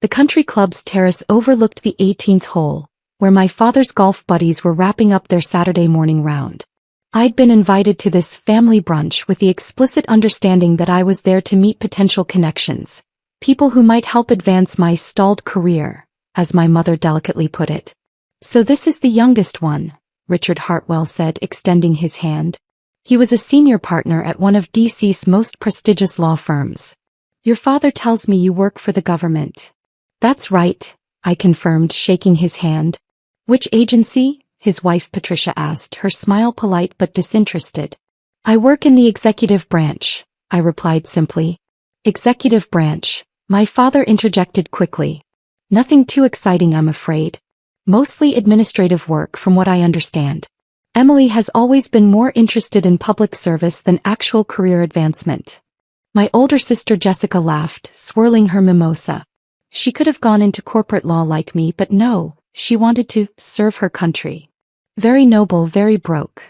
The country club's terrace overlooked the 18th hole, where my father's golf buddies were wrapping up their Saturday morning round. I'd been invited to this family brunch with the explicit understanding that I was there to meet potential connections, people who might help advance my stalled career, as my mother delicately put it. "So this is the youngest one," Richard Hartwell said, extending his hand. He was a senior partner at one of DC's most prestigious law firms. "Your father tells me you work for the government." "That's right," I confirmed, shaking his hand. "Which agency?" his wife Patricia asked, her smile polite but disinterested. "I work in the executive branch," I replied simply. "Executive branch," my father interjected quickly. "Nothing too exciting, I'm afraid. Mostly administrative work from what I understand. Emily has always been more interested in public service than actual career advancement." My older sister Jessica laughed, swirling her mimosa. She could have gone into corporate law like me, but no, she wanted to serve her country. "Very noble, very broke."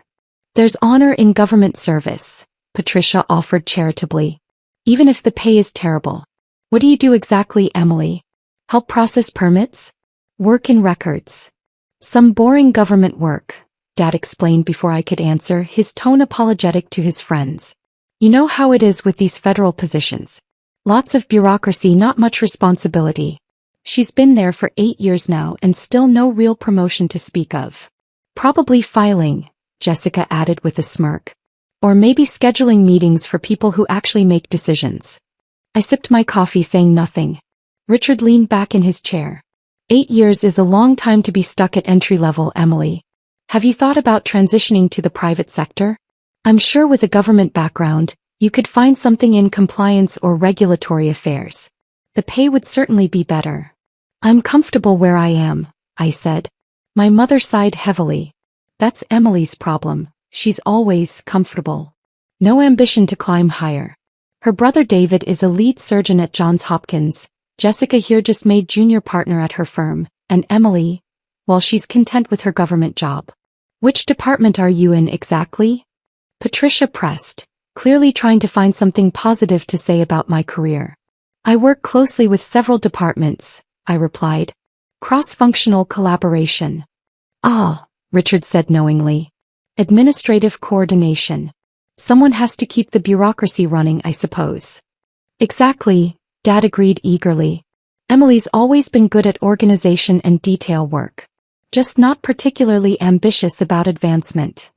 "There's honor in government service," Patricia offered charitably. "Even if the pay is terrible." "What do you do exactly, Emily?" "Help process permits? Work in records." "Some boring government work," Dad explained before I could answer, his tone apologetic to his friends. "You know how it is with these federal positions. Lots of bureaucracy, not much responsibility." She's been there for 8 years now and still no real promotion to speak of. "Probably filing," Jessica added with a smirk. "Or maybe scheduling meetings for people who actually make decisions." I sipped my coffee, saying nothing. Richard leaned back in his chair. 8 years is a long time to be stuck at entry level, Emily. Have you thought about transitioning to the private sector? I'm sure with a government background, you could find something in compliance or regulatory affairs. The pay would certainly be better. "I'm comfortable where I am," I said. My mother sighed heavily. "That's Emily's problem. She's always comfortable. No ambition to climb higher. Her brother David is a lead surgeon at Johns Hopkins. Jessica here just made junior partner at her firm, and Emily, well, she's content with her government job." "Which department are you in exactly?" Patricia pressed, clearly trying to find something positive to say about my career. "I work closely with several departments," I replied. "Cross-functional collaboration." "Ah," Richard said knowingly. "Administrative coordination. Someone has to keep the bureaucracy running, I suppose." "Exactly," Dad agreed eagerly. "Emily's always been good at organization and detail work. Just not particularly ambitious about advancement."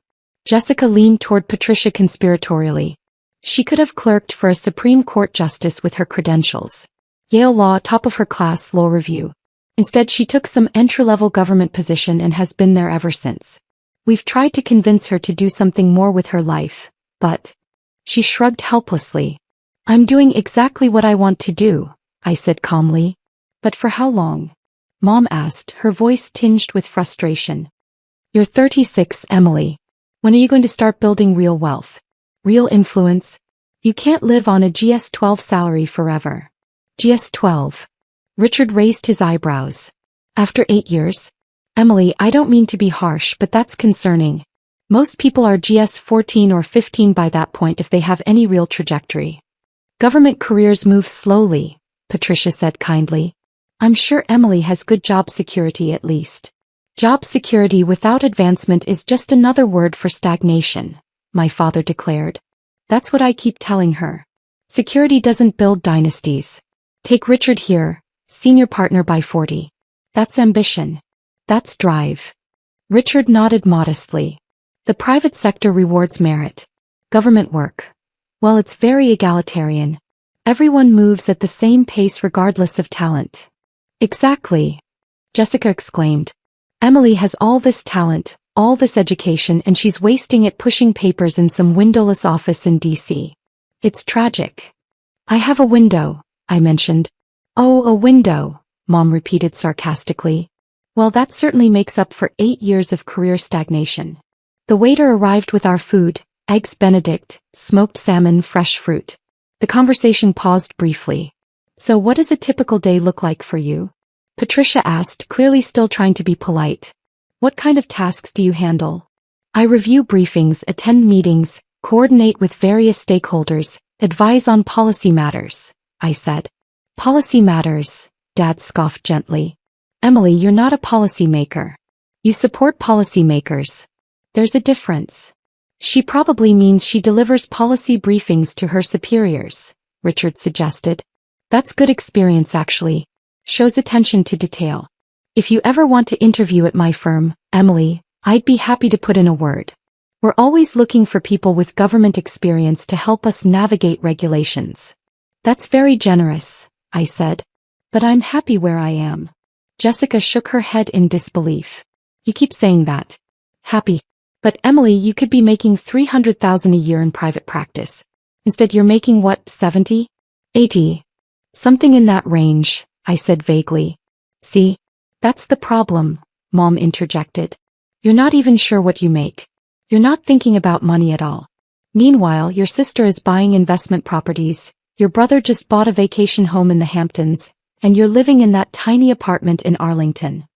Jessica leaned toward Patricia conspiratorially. She could have clerked for a Supreme Court justice with her credentials. Yale Law, top of her class, law review. Instead, she took some entry-level government position and has been there ever since. We've tried to convince her to do something more with her life, but... She shrugged helplessly. "I'm doing exactly what I want to do," I said calmly. "But for how long?" Mom asked, her voice tinged with frustration. "You're 36, Emily. When are you going to start building real wealth? Real influence? You can't live on a GS-12 salary forever." "GS-12? Richard raised his eyebrows. "After 8 years? Emily, I don't mean to be harsh, but that's concerning. Most people are GS-14 or 15 by that point if they have any real trajectory." "Government careers move slowly," Patricia said kindly. "I'm sure Emily has good job security at least." "Job security without advancement is just another word for stagnation," my father declared. "That's what I keep telling her. Security doesn't build dynasties. Take Richard here. Senior partner by 40. That's ambition. That's drive." Richard nodded modestly. "The private sector rewards merit. Government work, well, it's very egalitarian. Everyone moves at the same pace regardless of talent." "Exactly," Jessica exclaimed. "Emily has all this talent, all this education, and she's wasting it pushing papers in some windowless office in DC. It's tragic." "I have a window," I mentioned. "Oh, a window," Mom repeated sarcastically. "Well, that certainly makes up for 8 years of career stagnation." The waiter arrived with our food, eggs Benedict, smoked salmon, fresh fruit. The conversation paused briefly. "So what does a typical day look like for you?" Patricia asked, clearly still trying to be polite. "What kind of tasks do you handle?" "I review briefings, attend meetings, coordinate with various stakeholders, advise on policy matters," I said. "Policy matters," Dad scoffed gently. Emily, you're not a policymaker. You support policymakers. There's a difference. She probably means she delivers policy briefings to her superiors, Richard suggested. That's good experience actually. Shows attention to detail. If you ever want to interview at my firm, Emily, I'd be happy to put in a word. We're always looking for people with government experience to help us navigate regulations. That's very generous, I said. But I'm happy where I am. Jessica shook her head in disbelief. You keep saying that. Happy. But Emily, you could be making $300,000 a year in private practice. Instead you're making what, 70? 80? Something in that range, I said vaguely. See? That's the problem, Mom interjected. You're not even sure what you make. You're not thinking about money at all. Meanwhile, your sister is buying investment properties, your brother just bought a vacation home in the Hamptons, and you're living in that tiny apartment in Arlington.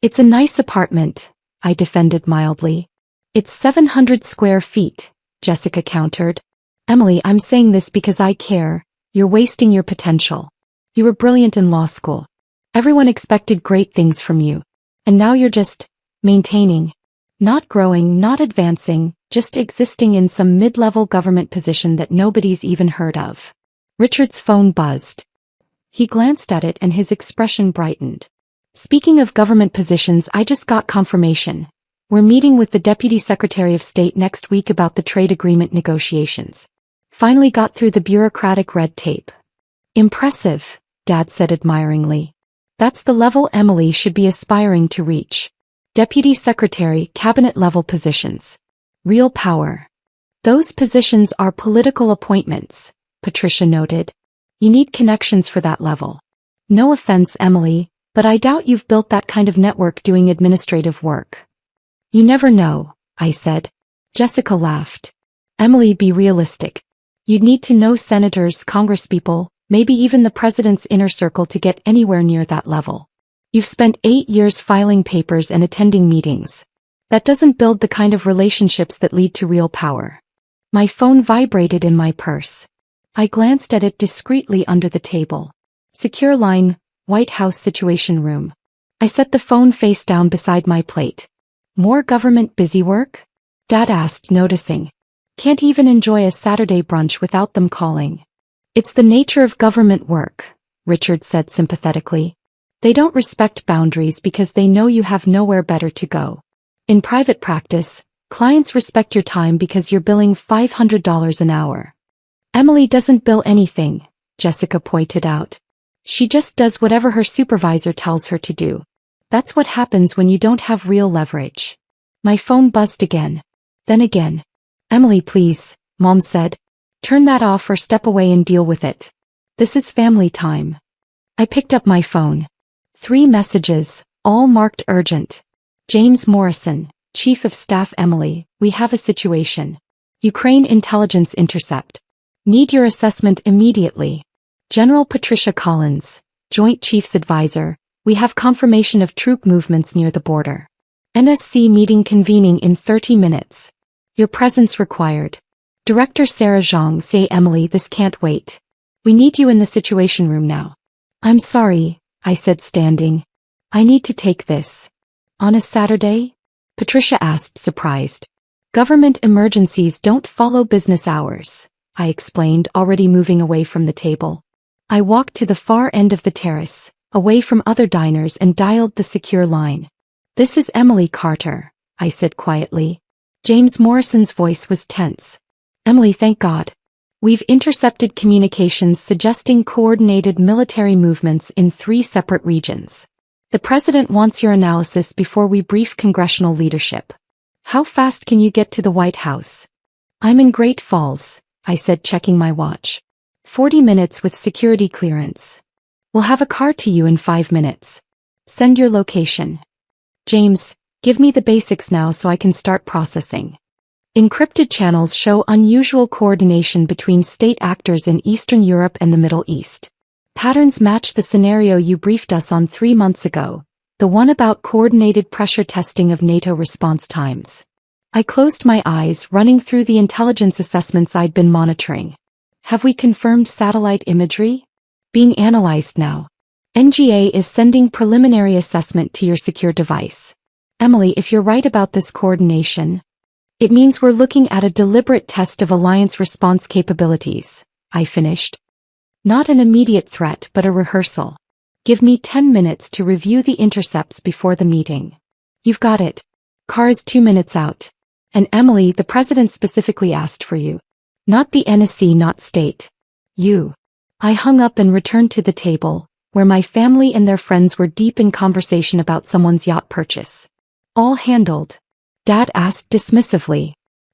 It's a nice apartment, I defended mildly. It's 700 square feet, Jessica countered. Emily, I'm saying this because I care. You're wasting your potential. You were brilliant in law school. Everyone expected great things from you. And now you're just maintaining. Not growing, not advancing, just existing in some mid-level government position that nobody's even heard of. Richard's phone buzzed. He glanced at it and his expression brightened. Speaking of government positions, I just got confirmation. We're meeting with the Deputy Secretary of State next week about the trade agreement negotiations. Finally got through the bureaucratic red tape. Impressive, Dad said admiringly. That's the level Emily should be aspiring to reach. Deputy Secretary, cabinet-level positions. Real power. Those positions are political appointments, Patricia noted. You need connections for that level. No offense, Emily, but I doubt you've built that kind of network doing administrative work. You never know, I said. Jessica laughed. Emily, be realistic. You'd need to know senators, congresspeople, maybe even the president's inner circle to get anywhere near that level. You've spent 8 years filing papers and attending meetings. That doesn't build the kind of relationships that lead to real power. My phone vibrated in my purse. I glanced at it discreetly under the table. Secure line, White House Situation Room. I set the phone face down beside my plate. More government busy work? Dad asked, noticing. Can't even enjoy a Saturday brunch without them calling. It's the nature of government work, Richard said sympathetically. They don't respect boundaries because they know you have nowhere better to go. In private practice, clients respect your time because you're billing $500 an hour. Emily doesn't bill anything, Jessica pointed out. She just does whatever her supervisor tells her to do. That's what happens when you don't have real leverage. My phone buzzed again. Then again. Emily, please, Mom said. Turn that off or step away and deal with it. This is family time. I picked up my phone. 3 messages, all marked urgent. James Morrison, Chief of Staff. Emily, we have a situation. Ukraine intelligence intercept. Need your assessment immediately. General Patricia Collins, Joint Chiefs Advisor, we have confirmation of troop movements near the border. NSC meeting convening in 30 minutes. Your presence required. Director Sarah Zhang. Say, Emily, this can't wait. We need you in the Situation Room now. I'm sorry, I said, standing. I need to take this. On a Saturday? Patricia asked, surprised. Government emergencies don't follow business hours, I explained, already moving away from the table. I walked to the far end of the terrace, away from other diners, and dialed the secure line. This is Emily Carter, I said quietly. James Morrison's voice was tense. Emily, thank God. We've intercepted communications suggesting coordinated military movements in 3 separate regions. The President wants your analysis before we brief congressional leadership. How fast can you get to the White House? I'm in Great Falls, I said, checking my watch. 40 minutes with security clearance. We'll have a car to you in 5 minutes. Send your location. James, give me the basics now so I can start processing. Encrypted channels show unusual coordination between state actors in Eastern Europe and the Middle East. Patterns match the scenario you briefed us on 3 months ago, the one about coordinated pressure testing of NATO response times. I closed my eyes, running through the intelligence assessments I'd been monitoring. Have we confirmed satellite imagery? Being analyzed now. NGA is sending preliminary assessment to your secure device. Emily, if you're right about this coordination, it means we're looking at a deliberate test of alliance response capabilities, I finished. Not an immediate threat but a rehearsal. Give me 10 minutes to review the intercepts before the meeting. You've got it. Car is 2 minutes out. And Emily, the president specifically asked for you. Not the NSC, not state. You. I hung up and returned to the table, where my family and their friends were deep in conversation about someone's yacht purchase. All handled? Dad asked dismissively.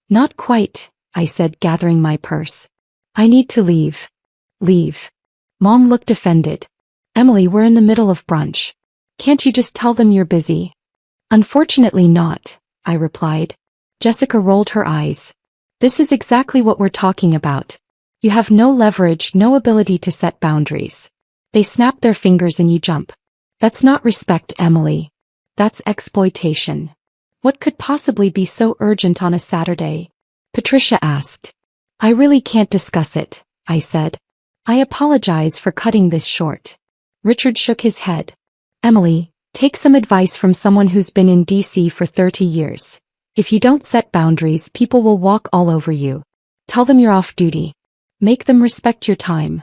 Not quite, I said, gathering my purse. I need to leave. Leave. Mom looked offended. Emily, we're in the middle of brunch. Can't you just tell them you're busy? Unfortunately not, I replied. Jessica rolled her eyes. This is exactly what we're talking about. You have no leverage, no ability to set boundaries. They snap their fingers and you jump. That's not respect, Emily. That's exploitation. What could possibly be so urgent on a Saturday? Patricia asked. I really can't discuss it, I said. I apologize for cutting this short. Richard shook his head. Emily, take some advice from someone who's been in DC for 30 years. If you don't set boundaries, people will walk all over you. Tell them you're off duty. Make them respect your time.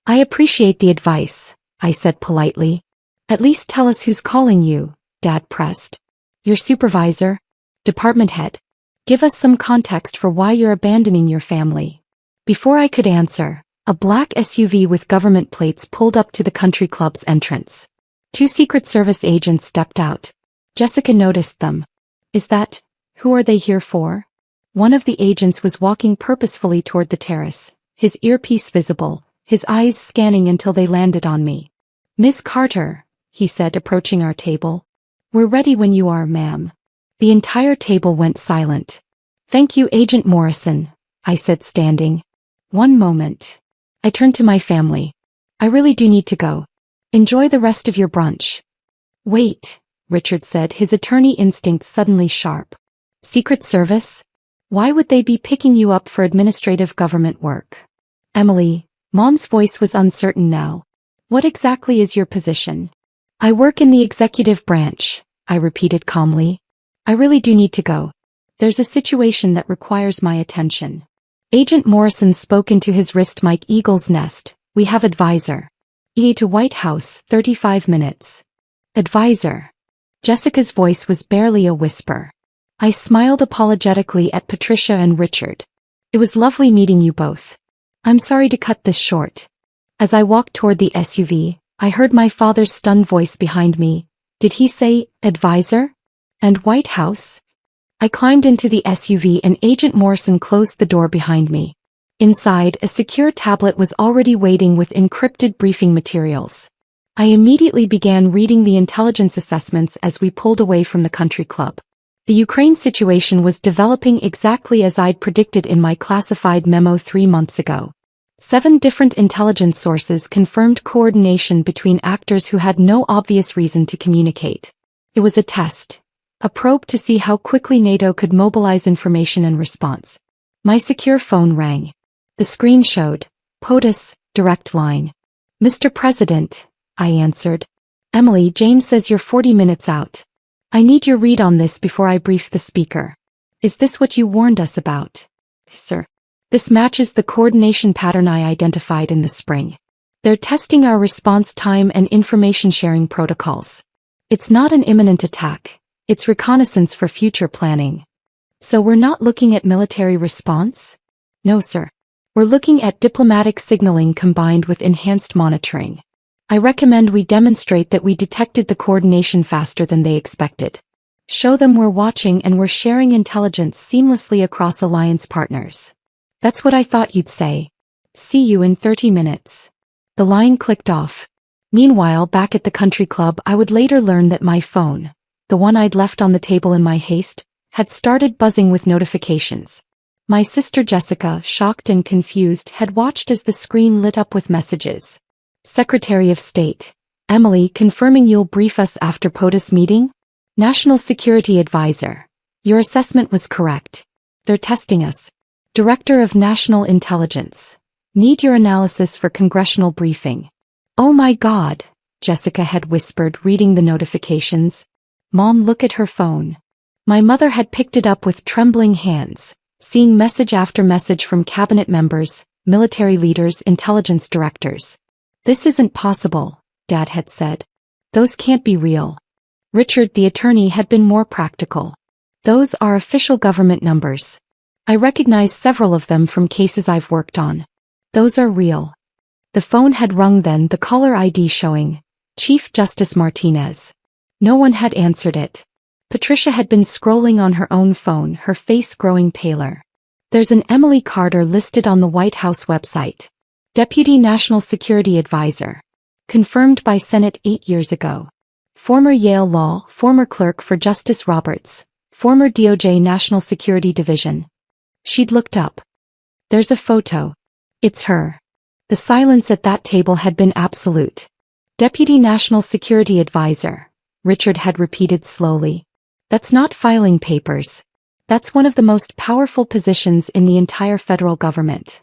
I appreciate the advice, I said politely. At least tell us who's calling you, Dad pressed. Your supervisor? Department head. Give us some context for why you're abandoning your family. Before I could answer, a black SUV with government plates pulled up to the country club's entrance. 2 Secret Service agents stepped out. Jessica noticed them. Who are they here for? One of the agents was walking purposefully toward the terrace, his earpiece visible, his eyes scanning until they landed on me. Miss Carter, he said, approaching our table. We're ready when you are, ma'am. The entire table went silent. Thank you, Agent Morrison, I said, standing. One moment. I turned to my family. I really do need to go. Enjoy the rest of your brunch. Wait, Richard said, his attorney instinct suddenly sharp. Secret Service? Why would they be picking you up for administrative government work? Emily, Mom's voice was uncertain now. What exactly is your position? I work in the executive branch, I repeated calmly. I really do need to go. There's a situation that requires my attention. Agent Morrison spoke into his wrist mic. Eagle's Nest, we have advisor. EA to White House, 35 minutes. Advisor. Jessica's voice was barely a whisper. I smiled apologetically at Patricia and Richard. It was lovely meeting you both. I'm sorry to cut this short. As I walked toward the SUV, I heard my father's stunned voice behind me. Did he say, advisor? And White House? I climbed into the SUV and Agent Morrison closed the door behind me. Inside, a secure tablet was already waiting with encrypted briefing materials. I immediately began reading the intelligence assessments as we pulled away from the country club. The Ukraine situation was developing exactly as I'd predicted in my classified memo 3 months ago. 7 different intelligence sources confirmed coordination between actors who had no obvious reason to communicate. It was a test. A probe to see how quickly NATO could mobilize information and response. My secure phone rang. The screen showed, POTUS, direct line. Mr. President, I answered. Emily, James says you're 40 minutes out. I need your read on this before I brief the speaker. Is this what you warned us about? Sir. This matches the coordination pattern I identified in the spring. They're testing our response time and information sharing protocols. It's not an imminent attack. It's reconnaissance for future planning. So we're not looking at military response? No, sir. We're looking at diplomatic signaling combined with enhanced monitoring. I recommend we demonstrate that we detected the coordination faster than they expected. Show them we're watching and we're sharing intelligence seamlessly across alliance partners. That's what I thought you'd say. See you in 30 minutes. The line clicked off. Meanwhile, back at the country club, I would later learn that my phone, the one I'd left on the table in my haste, had started buzzing with notifications. My sister Jessica, shocked and confused, had watched as the screen lit up with messages. Secretary of State. Emily, confirming you'll brief us after POTUS meeting? National Security Advisor. Your assessment was correct. They're testing us. Director of National Intelligence. Need your analysis for congressional briefing. Oh my God, Jessica had whispered, reading the notifications. Mom, look at her phone. My mother had picked it up with trembling hands, seeing message after message from cabinet members, military leaders, intelligence directors. This isn't possible, Dad had said. Those can't be real. Richard, the attorney, had been more practical. Those are official government numbers. I recognize several of them from cases I've worked on. Those are real. The phone had rung then, the caller ID showing Chief Justice Martinez. No one had answered it. Patricia had been scrolling on her own phone, her face growing paler. There's an Emily Carter listed on the White House website. Deputy National Security Advisor. Confirmed by Senate 8 years ago. Former Yale Law, former clerk for Justice Roberts, former DOJ National Security Division. She'd looked up. There's a photo. It's her. The silence at that table had been absolute. Deputy National Security Advisor, Richard had repeated slowly. That's not filing papers. That's one of the most powerful positions in the entire federal government.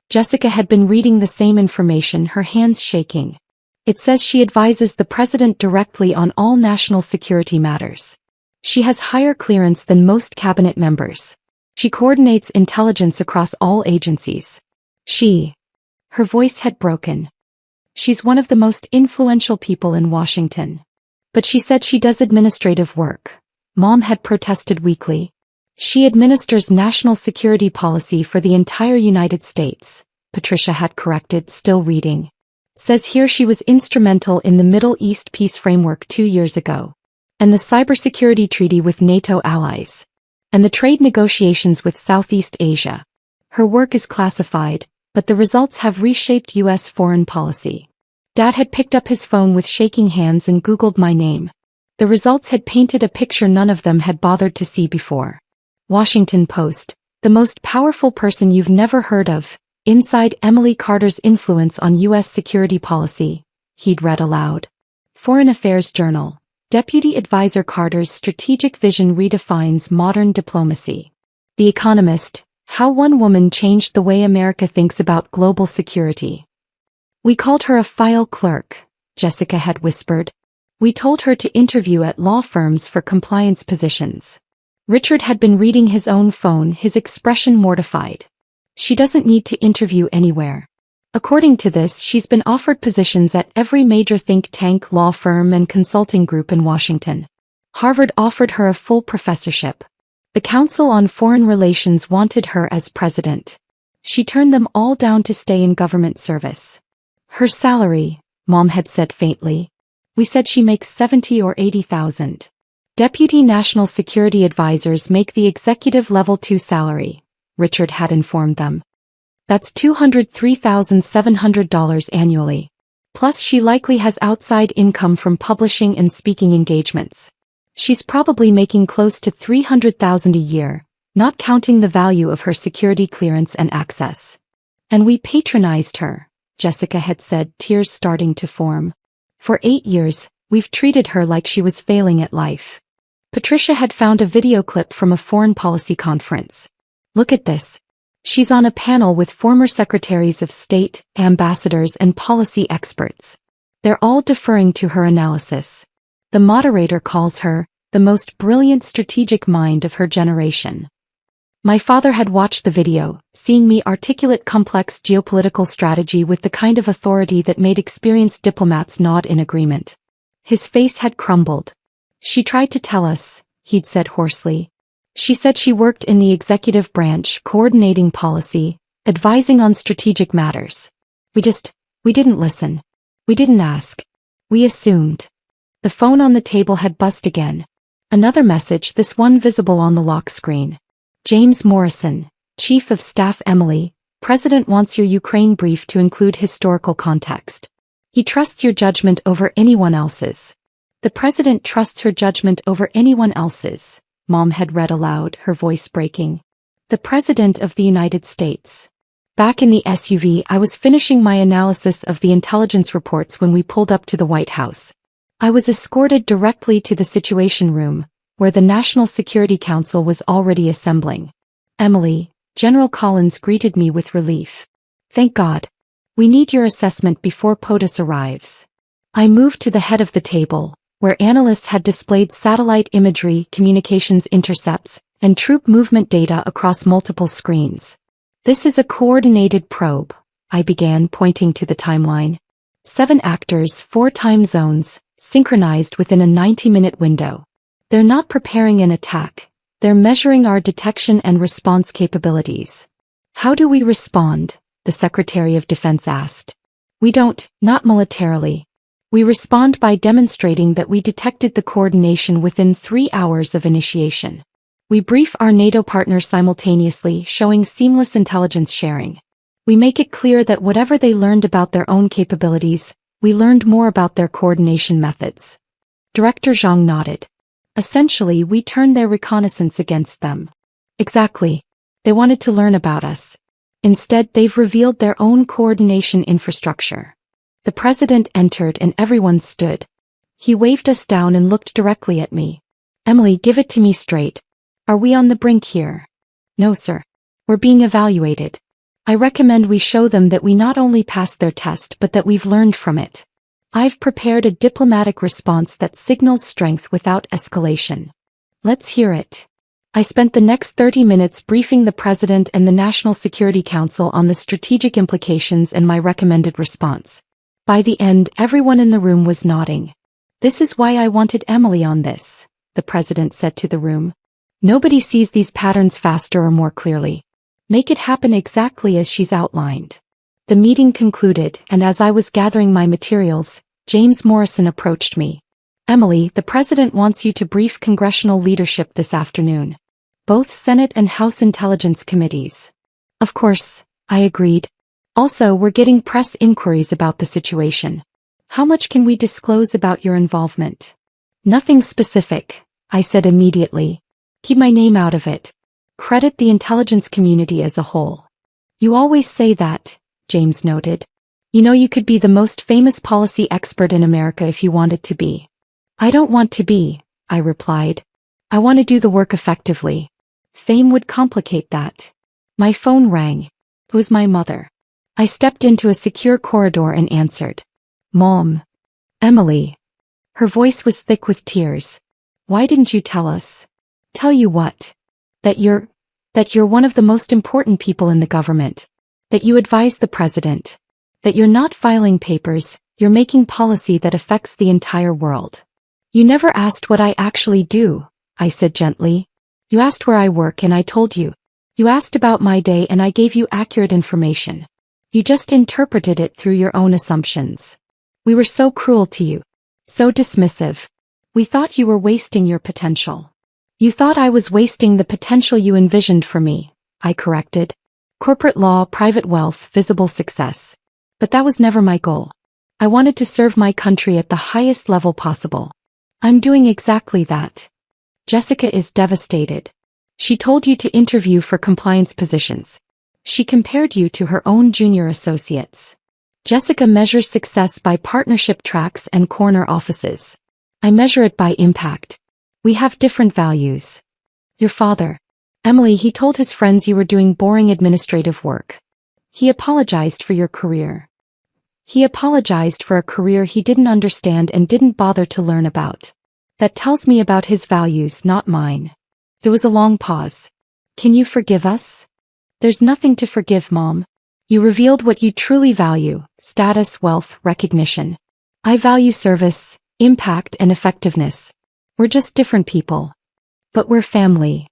Jessica had been reading the same information, her hands shaking. It says she advises the president directly on all national security matters. She has higher clearance than most cabinet members. She coordinates intelligence across all agencies. Her voice had broken. She's one of the most influential people in Washington. But she said she does administrative work. Mom had protested weakly. She administers national security policy for the entire United States, Patricia had corrected, still reading. Says here she was instrumental in the Middle East peace framework 2 years ago. And the cybersecurity treaty with NATO allies. And the trade negotiations with Southeast Asia. Her work is classified, but the results have reshaped U.S. foreign policy. Dad had picked up his phone with shaking hands and Googled my name. The results had painted a picture none of them had bothered to see before. Washington Post, the most powerful person you've never heard of, inside Emily Carter's influence on U.S. security policy, he'd read aloud. Foreign Affairs Journal, Deputy Advisor Carter's strategic vision redefines modern diplomacy. The Economist, how one woman changed the way America thinks about global security. We called her a file clerk, Jessica had whispered. We told her to interview at law firms for compliance positions. Richard had been reading his own phone, his expression mortified. She doesn't need to interview anywhere. According to this, she's been offered positions at every major think tank, law firm, and consulting group in Washington. Harvard offered her a full professorship. The Council on Foreign Relations wanted her as president. She turned them all down to stay in government service. Her salary, Mom had said faintly. We said she makes 70 or 80,000. Deputy National Security Advisors make the executive level 2 salary, Richard had informed them. That's $203,700 annually. Plus she likely has outside income from publishing and speaking engagements. She's probably making close to $300,000 a year, not counting the value of her security clearance and access. And we patronized her, Jessica had said, tears starting to form. For 8 years, we've treated her like she was failing at life. Patricia had found a video clip from a foreign policy conference. Look at this. She's on a panel with former secretaries of state, ambassadors, and policy experts. They're all deferring to her analysis. The moderator calls her the most brilliant strategic mind of her generation. My father had watched the video, seeing me articulate complex geopolitical strategy with the kind of authority that made experienced diplomats nod in agreement. His face had crumbled. She tried to tell us, he'd said hoarsely. She said she worked in the executive branch, coordinating policy, advising on strategic matters. We didn't listen. We didn't ask. We assumed. The phone on the table had buzzed again. Another message, this one visible on the lock screen. James Morrison, Chief of Staff. Emily, President wants your Ukraine brief to include historical context. He trusts your judgment over anyone else's. The President trusts her judgment over anyone else's, Mom had read aloud, her voice breaking. The President of the United States. Back in the SUV, I was finishing my analysis of the intelligence reports when we pulled up to the White House. I was escorted directly to the Situation Room, where the National Security Council was already assembling. Emily, General Collins greeted me with relief. Thank God. We need your assessment before POTUS arrives. I moved to the head of the table, where analysts had displayed satellite imagery, communications intercepts, and troop movement data across multiple screens. This is a coordinated probe, I began, pointing to the timeline. 7 actors, 4 time zones, synchronized within a 90-minute window. They're not preparing an attack. They're measuring our detection and response capabilities. How do we respond? The Secretary of Defense asked. We don't, not militarily. We respond by demonstrating that we detected the coordination within 3 hours of initiation. We brief our NATO partners simultaneously, showing seamless intelligence sharing. We make it clear that whatever they learned about their own capabilities, we learned more about their coordination methods. Director Zhang nodded. Essentially, we turned their reconnaissance against them. Exactly. They wanted to learn about us. Instead, they've revealed their own coordination infrastructure. The president entered and everyone stood. He waved us down and looked directly at me. Emily, give it to me straight. Are we on the brink here? No, sir. We're being evaluated. I recommend we show them that we not only passed their test but that we've learned from it. I've prepared a diplomatic response that signals strength without escalation. Let's hear it. I spent the next 30 minutes briefing the President and the National Security Council on the strategic implications and my recommended response. By the end, everyone in the room was nodding. This is why I wanted Emily on this, the President said to the room. Nobody sees these patterns faster or more clearly. Make it happen exactly as she's outlined. The meeting concluded, and as I was gathering my materials, James Morrison approached me. Emily, the President wants you to brief congressional leadership this afternoon. Both Senate and House Intelligence Committees. Of course, I agreed. Also, we're getting press inquiries about the situation. How much can we disclose about your involvement? Nothing specific, I said immediately. Keep my name out of it. Credit the intelligence community as a whole. You always say that, James noted. You know you could be the most famous policy expert in America if you wanted to be. I don't want to be, I replied. I want to do the work effectively. Fame would complicate that. My phone rang. It was my mother. I stepped into a secure corridor and answered. Mom. Emily. Her voice was thick with tears. Why didn't you tell us? Tell you what? That you're one of the most important people in the government. That you advise the president. That you're not filing papers, you're making policy that affects the entire world. You never asked what I actually do, I said gently. You asked where I work and I told you. You asked about my day and I gave you accurate information. You just interpreted it through your own assumptions. We were so cruel to you. So dismissive. We thought you were wasting your potential. You thought I was wasting the potential you envisioned for me, I corrected. Corporate law, private wealth, visible success. But that was never my goal. I wanted to serve my country at the highest level possible. I'm doing exactly that. Jessica is devastated. She told you to interview for compliance positions. She compared you to her own junior associates. Jessica measures success by partnership tracks and corner offices. I measure it by impact. We have different values. Your father. Emily, he told his friends you were doing boring administrative work. He apologized for your career. He apologized for a career he didn't understand and didn't bother to learn about. That tells me about his values, not mine. There was a long pause. Can you forgive us? There's nothing to forgive, Mom. You revealed what you truly value: status, wealth, recognition. I value service, impact, and effectiveness. We're just different people. But we're family.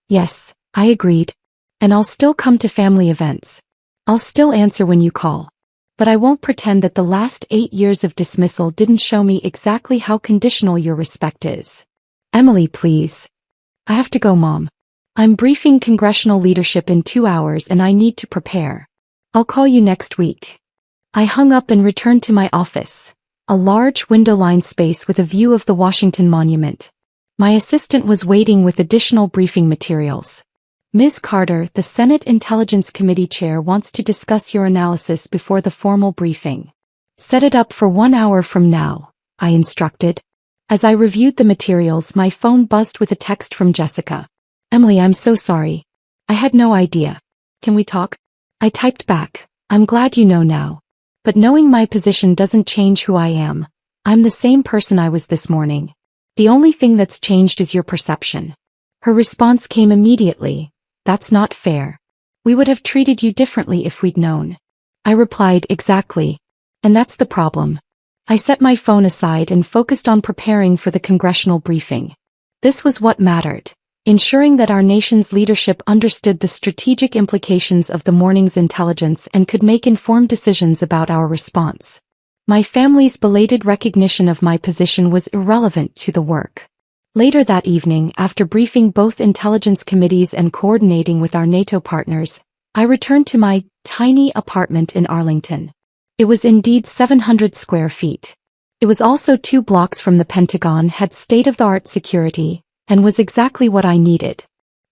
Yes, I agreed. And I'll still come to family events. I'll still answer when you call. But I won't pretend that the last 8 years of dismissal didn't show me exactly how conditional your respect is. Emily, please. I have to go, Mom. I'm briefing congressional leadership in 2 hours and I need to prepare. I'll call you next week. I hung up and returned to my office, a large window-lined space with a view of the Washington Monument. My assistant was waiting with additional briefing materials. Ms. Carter, the Senate Intelligence Committee Chair, wants to discuss your analysis before the formal briefing. Set it up for 1 hour from now, I instructed. As I reviewed the materials, my phone buzzed with a text from Jessica. Emily, I'm so sorry. I had no idea. Can we talk? I typed back. I'm glad you know now. But knowing my position doesn't change who I am. I'm the same person I was this morning. The only thing that's changed is your perception. Her response came immediately. That's not fair. We would have treated you differently if we'd known. I replied, exactly. And that's the problem. I set my phone aside and focused on preparing for the congressional briefing. This was what mattered. Ensuring that our nation's leadership understood the strategic implications of the morning's intelligence and could make informed decisions about our response. My family's belated recognition of my position was irrelevant to the work. Later that evening, after briefing both intelligence committees and coordinating with our NATO partners, I returned to my tiny apartment in Arlington. It was indeed 700 square feet. It was also 2 blocks from the Pentagon, had state-of-the-art security, and was exactly what I needed.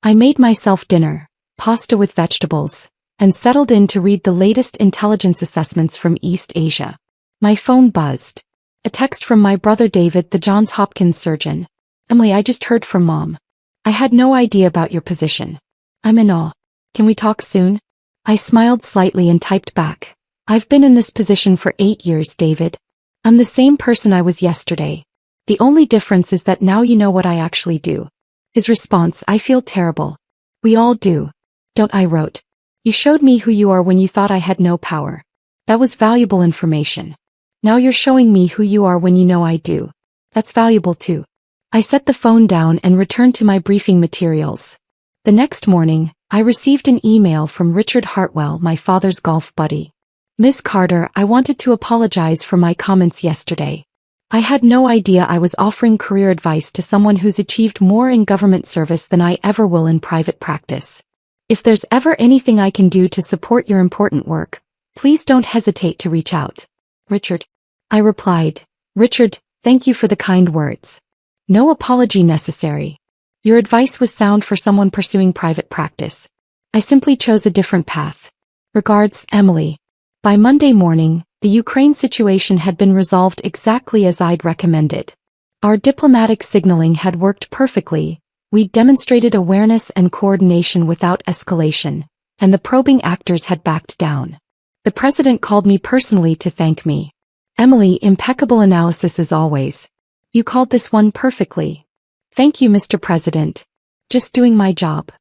I made myself dinner, pasta with vegetables, and settled in to read the latest intelligence assessments from East Asia. My phone buzzed. A text from my brother David, the Johns Hopkins surgeon. Emily, I just heard from Mom. I had no idea about your position. I'm in awe. Can we talk soon? I smiled slightly and typed back. I've been in this position for 8 years, David. I'm the same person I was yesterday. The only difference is that now you know what I actually do. His response, I feel terrible. We all do. Don't I wrote. You showed me who you are when you thought I had no power. That was valuable information. Now you're showing me who you are when you know I do. That's valuable too. I set the phone down and returned to my briefing materials. The next morning, I received an email from Richard Hartwell, my father's golf buddy. Ms. Carter, I wanted to apologize for my comments yesterday. I had no idea I was offering career advice to someone who's achieved more in government service than I ever will in private practice. If there's ever anything I can do to support your important work, please don't hesitate to reach out. Richard. I replied, Richard, thank you for the kind words. No apology necessary. Your advice was sound for someone pursuing private practice. I simply chose a different path. Regards, Emily. By Monday morning, the Ukraine situation had been resolved exactly as I'd recommended. Our diplomatic signaling had worked perfectly, we'd demonstrated awareness and coordination without escalation, and the probing actors had backed down. The president called me personally to thank me. Emily, impeccable analysis as always. You called this one perfectly. Thank you, Mr. President. Just doing my job.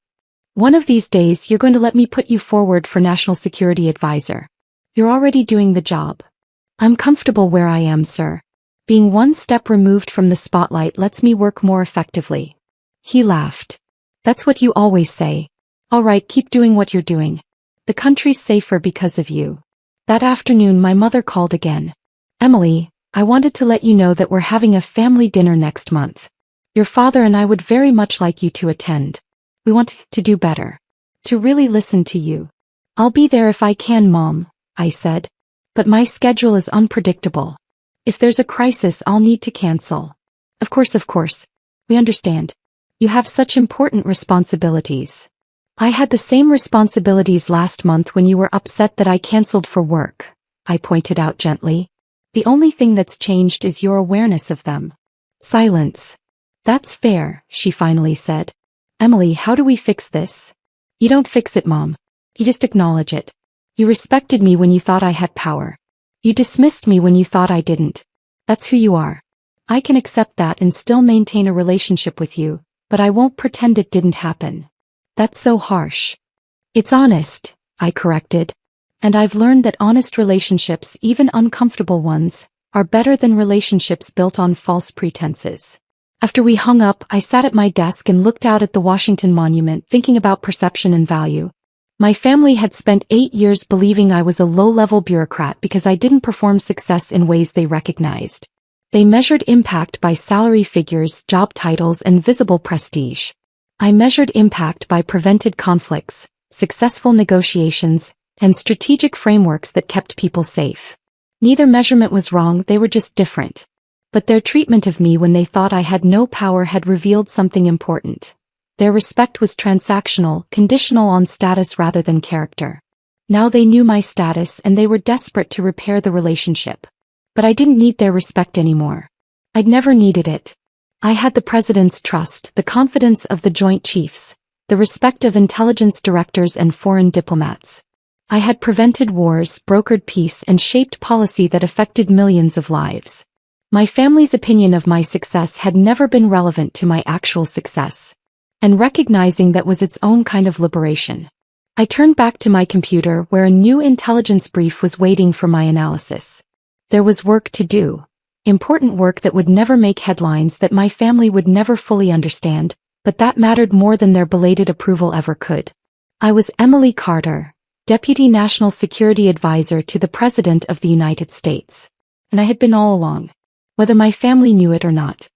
One of these days you're going to let me put you forward for National Security Advisor. You're already doing the job. I'm comfortable where I am, sir. Being one step removed from the spotlight lets me work more effectively. He laughed. That's what you always say. All right, keep doing what you're doing. The country's safer because of you. That afternoon my mother called again. Emily, I wanted to let you know that we're having a family dinner next month. Your father and I would very much like you to attend. We want to do better. To really listen to you. I'll be there if I can, Mom, I said. But my schedule is unpredictable. If there's a crisis, I'll need to cancel. Of course. We understand. You have such important responsibilities. I had the same responsibilities last month when you were upset that I canceled for work, I pointed out gently. The only thing that's changed is your awareness of them. Silence. That's fair, she finally said. Emily, how do we fix this? You don't fix it, Mom. You just acknowledge it. You respected me when you thought I had power. You dismissed me when you thought I didn't. That's who you are. I can accept that and still maintain a relationship with you, but I won't pretend it didn't happen. That's so harsh. It's honest, I corrected. And I've learned that honest relationships, even uncomfortable ones, are better than relationships built on false pretenses. After we hung up, I sat at my desk and looked out at the Washington Monument, thinking about perception and value. My family had spent 8 years believing I was a low-level bureaucrat because I didn't perform success in ways they recognized. They measured impact by salary figures, job titles, and visible prestige. I measured impact by prevented conflicts, successful negotiations, and strategic frameworks that kept people safe. Neither measurement was wrong, they were just different. But their treatment of me when they thought I had no power had revealed something important. Their respect was transactional, conditional on status rather than character. Now they knew my status and they were desperate to repair the relationship. But I didn't need their respect anymore. I'd never needed it. I had the president's trust, the confidence of the Joint Chiefs, the respect of intelligence directors and foreign diplomats. I had prevented wars, brokered peace, and shaped policy that affected millions of lives. My family's opinion of my success had never been relevant to my actual success. And recognizing that was its own kind of liberation. I turned back to my computer where a new intelligence brief was waiting for my analysis. There was work to do. Important work that would never make headlines, that my family would never fully understand, but that mattered more than their belated approval ever could. I was Emily Carter, Deputy National Security Advisor to the President of the United States. And I had been all along. Whether my family knew it or not.